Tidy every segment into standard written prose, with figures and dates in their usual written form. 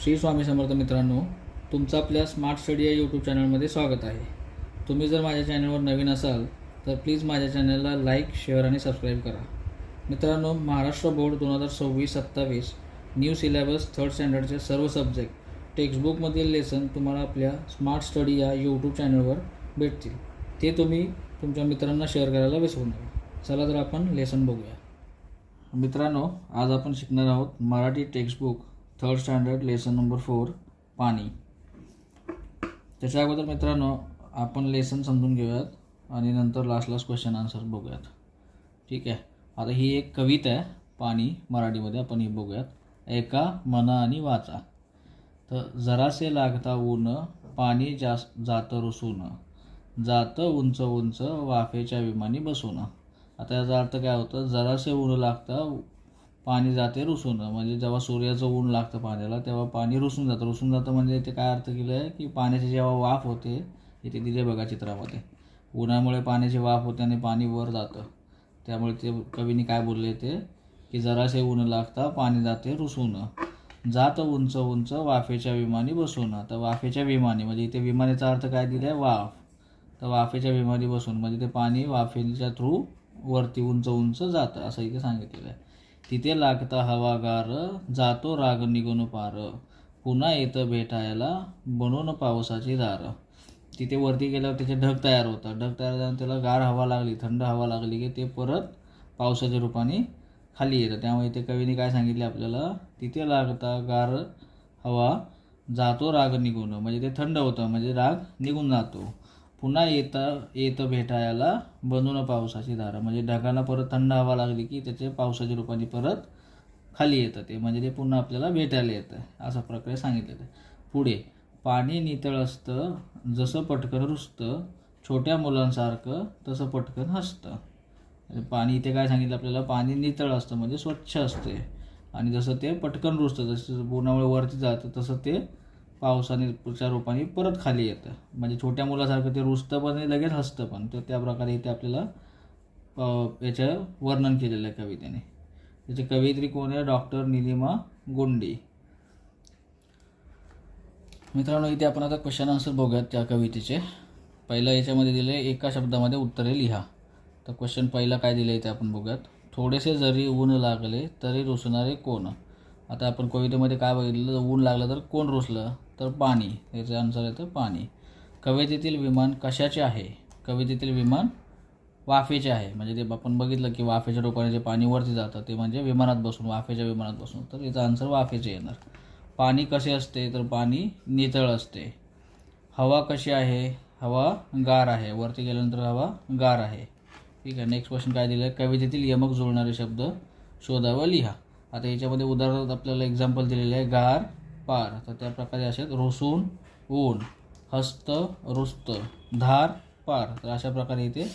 श्री स्वामी समर्थ मित्रांनो, तुमचं आपल्या स्मार्ट स्टडी या यूट्यूब चॅनलमध्ये स्वागत आहे. तुम्ही जर माझ्या चॅनलवर नवीन असाल तर प्लीज माझ्या चॅनलला लाईक, शेअर आणि सबस्क्राईब करा. मित्रांनो, Maharashtra board 2026-27 new syllabus third स्टँडर्डचे सर्व सब्जेक्ट टेक्स्टबुकमधील लेसन तुम्हाला आपल्या स्मार्ट स्टडी या यूट्यूब चॅनलवर भेटतील. ते तुम्ही तुमच्या मित्रांना शेअर करायला विसरू नका. चला तर आपण लेसन बघूया. मित्रांनो, आज आपण शिकणार आहोत Marathi textbook third standard lesson number 4 पाणी. त्याच्या अगोदर मित्रांनो आपण लेसन समजून घेऊयात आणि नंतर लास्ट क्वेश्चन आन्सर बघूयात. ठीक आहे. आता ही एक कविता आहे पाणी मराठीमध्ये, आपण ही बघूयात. ऐका मना आणि वाचा. तर जरासे लागता ऊन पाणी जातं रुसून, जातं उंच उंच वाफेच्या विमानी बसून. आता याचा अर्थ काय होतं? जरासे ऊन लागतं पाणी जाते रुसून, म्हणजे जेव्हा सूर्याचं ऊन लागतं पाण्याला तेव्हा पाणी रुसून जातं. रुसून जातं म्हणजे ते काय अर्थ केलं आहे की पाण्याची जेव्हा वाफ होते, इथे दिले बघा चित्रामध्ये, उन्हामुळे पाण्याची वाफ होते आणि पाणी वर जातं. त्यामुळे ते कवीने काय बोलले ते की जरासे ऊन लागता पाणी जाते रुसून, जात उंच उंच वाफेच्या विमानी बसून. आता वाफेच्या विमानी म्हणजे इथे विमानाचा अर्थ काय दिला आहे? वाफ. तर वाफेच्या विमानी बसून म्हणजे ते पाणी वाफेच्या थ्रू वरती उंच उंच जातं असं इथे सांगितलेलं आहे. तिथे लागता हवागार जातो राग निघून पार, पुन्हा येतं भेटायला बनवून पावसाची धार. तिथे वरती गेल्यावर त्याचे ढग तयार होतात. ढग तयार झाल्यावर त्याला गार हवा लागली, थंड हवा लागली की ते परत पावसाच्या रूपाने खाली येतं. त्यामुळे इथे कवीने काय सांगितले आपल्याला? तिथे लागता गार हवा जातो राग निघून, म्हणजे ते थंड होतं म्हणजे राग निघून जातो. पुन्हा येतं भेटायला बनवून पावसाची धारा, म्हणजे ढगाला परत थंड हवा लागली की त्याचे पावसाच्या रूपाने परत खाली येतं ते, म्हणजे ते पुन्हा आपल्याला भेटायला येतं. अशा प्रकारे सांगितलं. पुढे पाणी नितळ असतं जसं पटकन रुसतं, छोट्या मुलांसारखं तसं पटकन हसतं. पाणी इथे काय सांगितलं आपल्याला? पाणी नितळ असतं म्हणजे स्वच्छ असते आणि जसं ते पटकन रुसतं, जसं उन्हामुळे वरती जातं तसं ते पावसाच्या रूपाने परत खाली येतं. म्हणजे छोट्या मुलासारखं ते रुसतं पण लगेच हसतं पण. तर त्या प्रकारे इथे आपल्याला याचं वर्णन केलेलं आहे कवितेने. त्याचे कवयित्री कोण आहे? डॉक्टर निलिमा गोंडे. मित्रांनो, इथे आपण आता क्वेश्चन आन्सर बघूयात त्या कवितेचे. पहिलं याच्यामध्ये दिले एका शब्दामध्ये उत्तरे लिहा. तर क्वेश्चन पहिला काय दिले ते आपण बघूयात. थोडेसे जरी ऊन लागले तरी रुसणारे कोण? आता आपण कवितेमध्ये काय बघितलं? ऊन लागलं तर कोण रुसलं? तर पाणी. याचं आन्सर येतं पाणी. कवितेतील विमान कशाचे आहे? कवितेतील विमान वाफेचे आहे. म्हणजे ते आपण बघितलं की वाफेच्या रूपाने जे पाणी वरती जातं ते म्हणजे विमानात बसून, वाफेच्या विमानात बसून. तर याचा आन्सर वाफेचे येणार. पाणी कसे असते? तर पाणी नितळ असते. हवा कशी आहे? हवा गार आहे. वरती गेल्यानंतर हवा गार आहे. ठीक आहे. नेक्स्ट क्वेश्चन काय दिलं आहे? कवितेतील यमक जुळणारे शब्द शोधा व लिहा. आता याच्यामध्ये उदाहरणार्थ आपल्याला एक्झाम्पल दिलेले आहे गार, पार. तर त्या प्रकारे असे रुसून, ऊन, हस्त, रुस्त, धार, पार. तर अशा प्रकारे इथे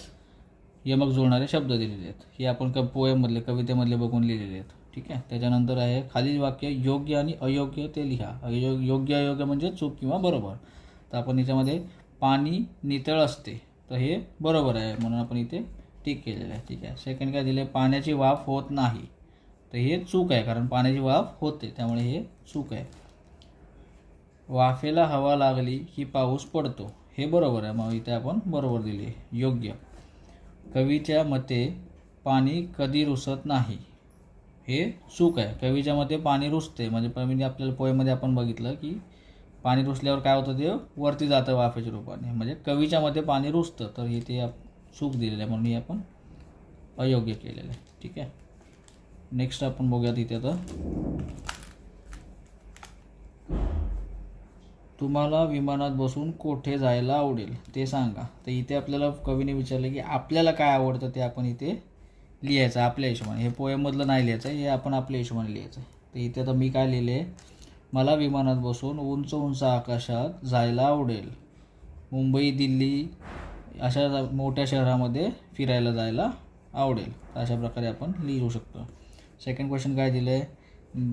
यमक जुळणारे शब्द दिलेले आहेत. हे आपण पोएममधले, कवितेमधले बघून लिहिलेले आहेत. ठीक आहे. त्याच्यानंतर आहे खालील वाक्य योग्य आणि अयोग्य ते लिहा. योग्य अयोग्य म्हणजे चूक किंवा बरोबर. तर आपण याच्यामध्ये पाणी नितळ असते, तर हे बरोबर आहे म्हणून आपण इथे टिक केलेलं आहे. ठीक आहे. सेकंड काय दिले? पाण्याची वाफ होत नाही, तर हे चूक आहे कारण पाण्याची वाफ होते, त्यामुळे हे चूक आहे. वाफेला हवा लागली की पाऊस पडतो, हे बरोबर आहे, मग इथे आपण बरोबर दिले. योग्य. कवीच्या मते पाणी कधी रुसत नाही, हे चूक आहे. कवीच्या मते पाणी रुसते, म्हणजे आपल्याला पोएमध्ये आपण बघितलं की पाणी रुसल्यावर काय होतं? ते वरती जातं वाफेच्या रूपाने. म्हणजे कवीच्या मते पाणी रुसतं, तर इथे चूक दिलेलं आहे म्हणून हे आपण अयोग्य केलेलं आहे. ठीक आहे. नेक्स्ट आपण बघूयात इथे आता. तुम्हाला विमानात बसून कोठे जायला आवडेल ते सांगा. तर इथे आपल्याला कवीने विचारलं की आपल्याला काय आवडतं ते आपण इथे लिहायचं आपल्या हिशोबाने. हे पोएममधलं नाही लिहायचं, हे आपण आपल्या हिशोबाने लिहायचं. तर इथे आता मी काय लिहिले? मला विमानात बसून उंच उंच आकाशात जायला आवडेल, मुंबई, दिल्ली अशा मोठ्या शहरामध्ये फिरायला जायला आवडेल. अशा प्रकारे आपण लिहू शकतो. सेकंड क्वेश्चन काय दिलं आहे?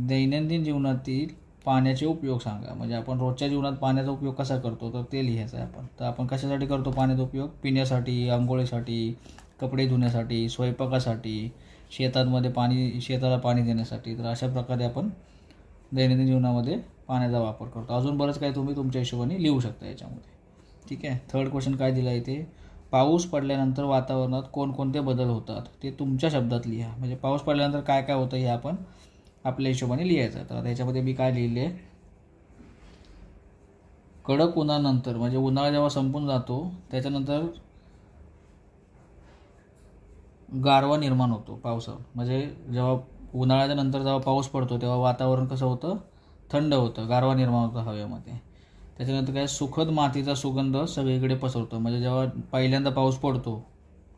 दैनंदिन जीवनातील पाण्याचे उपयोग सांगा. म्हणजे आपण रोजच्या जीवनात पाण्याचा उपयोग कसा करतो तर ते लिहायचं आहे आपण. तर आपण कशासाठी करतो पाण्याचा उपयोग? पिण्यासाठी, आंघोळीसाठी, कपडे धुण्यासाठी, स्वयंपाकासाठी, शेतामध्ये शेताला पाणी देण्यासाठी. तर अशा प्रकारे आपण दैनंदिन जीवनामध्ये पाण्याचा वापर करतो. अजून बरंच काही तुम्ही तुमच्या हिशोबाने लिहू शकता याच्यामध्ये. ठीक आहे. थर्ड क्वेश्चन काय दिला आहे इथे, पाऊस पडल्यानंतर वातावरणात कोणकोणते बदल होतात ते तुमच्या शब्दात लिहा. म्हणजे पाऊस पडल्यानंतर काय काय होतं हे आपण आपल्या हिशोबाने लिहायचं. तर आता याच्यामध्ये मी काय लिहिले, कडक उन्हानंतर म्हणजे उन्हाळा जेव्हा संपून जातो त्याच्यानंतर गारवा निर्माण होतो पावसात. म्हणजे जेव्हा उन्हाळ्याच्या नंतर जेव्हा पाऊस पडतो तेव्हा वातावरण कसं होतं, थंड होतं, गारवा निर्माण होतं हवेमध्ये. त्याच्यानंतर काय, सुखद मातीचा सुगंध सगळीकडे पसरतो. म्हणजे जेव्हा पहिल्यांदा पाऊस पडतो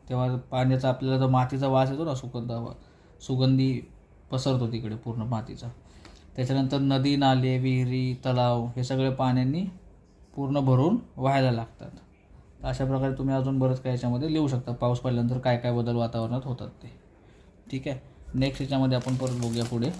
तेव्हा पाण्याचा आपल्याला जो मातीचा वास येतो ना, सुगंधी पसरतो तिकडे पूर्ण मातीचा. त्याच्यानंतर नदी, नाले, विहिरी, तलाव हे सगळे पाण्याने पूर्ण भरून व्हायला लागतात. अशा प्रकारे तुम्ही अजून बरंच काय याच्यामध्ये लिहू शकता, पाऊस पडल्यानंतर काय काय बदल वातावरणात होतात ते. ठीक आहे. नेक्स्ट याच्यामध्ये आपण परत बघूया पुढे.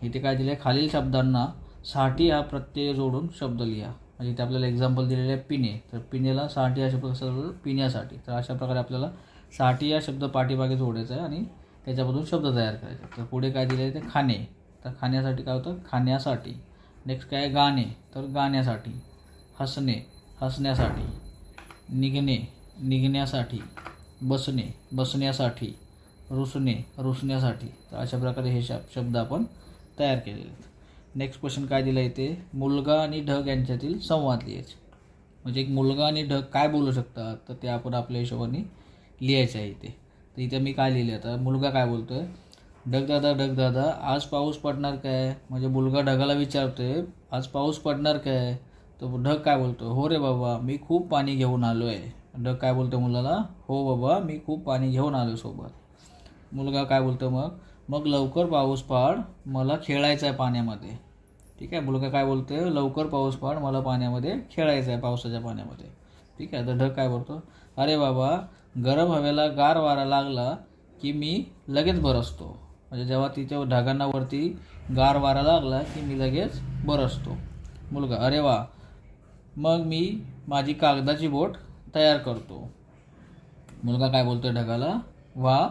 इथे काय दिलं आहे, खालील शब्दांना साठी हा प्रत्यय जोडून शब्द लिहा. म्हणजे इथे आपल्याला एक्झाम्पल दिलेले आहे पिणे. तर पिणेला साठी हा शब्द कसा जोडतो, पिण्यासाठी. तर अशा प्रकारे आपल्याला साठी हा शब्द पाठीमागे जोडायचा आहे आणि त्याच्यामधून शब्द तयार करायचे. तर पुढे काय दिलं आहे ते खाणे. तर खाण्यासाठी काय होतं, खाण्यासाठी. नेक्स्ट काय, गाणे. तर गाण्यासाठी. हसणे, हसण्यासाठी. निघणे, निघण्यासाठी. बसणे, बसण्यासाठी. रुसणे, रुसण्यासाठी. तर अशा प्रकारे हे शब्द आपण तयार केलेले आहेत. नेक्स्ट क्वेश्चन काय दिलं आहे ते, मुलगा आणि ढग यांच्यातील संवाद लिहायचे. म्हणजे एक मुलगा आणि ढग काय बोलू शकतात तर ते आपण आपल्या हिशोबाने लिहायचं आहे इथे. तर इथे मी काय लिहिलं, आता मुलगा काय बोलतो आहे, ढग दादा आज पाऊस पडणार काय. म्हणजे मुलगा ढगाला विचारतोय आज पाऊस पडणार काय. तर ढग काय बोलतो, हो रे बाबा मी खूप पाणी घेऊन आलो आहे. ढग काय बोलतो मुलाला, हो बाबा मी खूप पाणी घेऊन आलो सोबत. मुलगा काय बोलतो मग लवकर पाऊस पाड, मला खेळायचं आहे पाण्यामध्ये. ठीक आहे. मुलगा काय बोलतोय, लवकर पाऊस पाड, मला पाण्यामध्ये खेळायचं आहे, पावसाच्या पाण्यामध्ये. ठीक आहे. तर ढग काय बोलतो, अरे बाबा गरम हवेला गार वारा लागला की मी लगेच बरसतो. म्हणजे जेव्हा तिच्या ढगांना वरती गार वारा लागला की मी लगेच बरसतो. मुलगा, अरे वा, मग मी माझी कागदाची बोट तयार करतो. मुलगा काय बोलतोय ढगाला, वा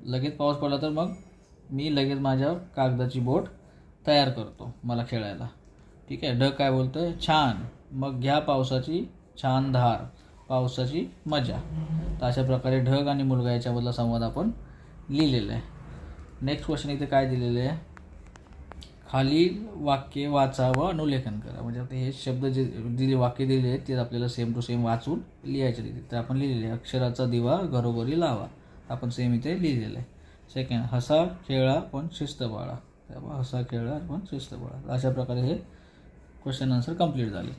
लगेच पाऊस पडला तर मग मी लगेच माझ्या कागदाची बोट तयार करतो मला खेळायला. ठीक आहे. ढग काय बोलतोय, छान, मग घ्या पावसाची छान धार, पावसाची मजा. तर अशा प्रकारे ढग आणि मुलगा याच्यामधला संवाद आपण लिहिलेला आहे. नेक्स्ट क्वेश्चन इथे काय दिलेले आहे, खालील वाक्य वाचा व अनुलेखन करा. म्हणजे आता हे शब्द जे वाक्य दिले आहेत ते आपल्याला सेम टू सेम वाचून लिहायचे तिथे. तर आपण लिहिलेले आहे, अक्षराचा दिवा घरोघरी लावा. आपण सेम इथे लिहिलेलं आहे. सेकंड, हसा खेळा पण शिस्त पाळा. हसा खेळा पण शिस्त पाळा. अशा प्रकारे हे क्वेश्चन आन्सर कंप्लीट झाले.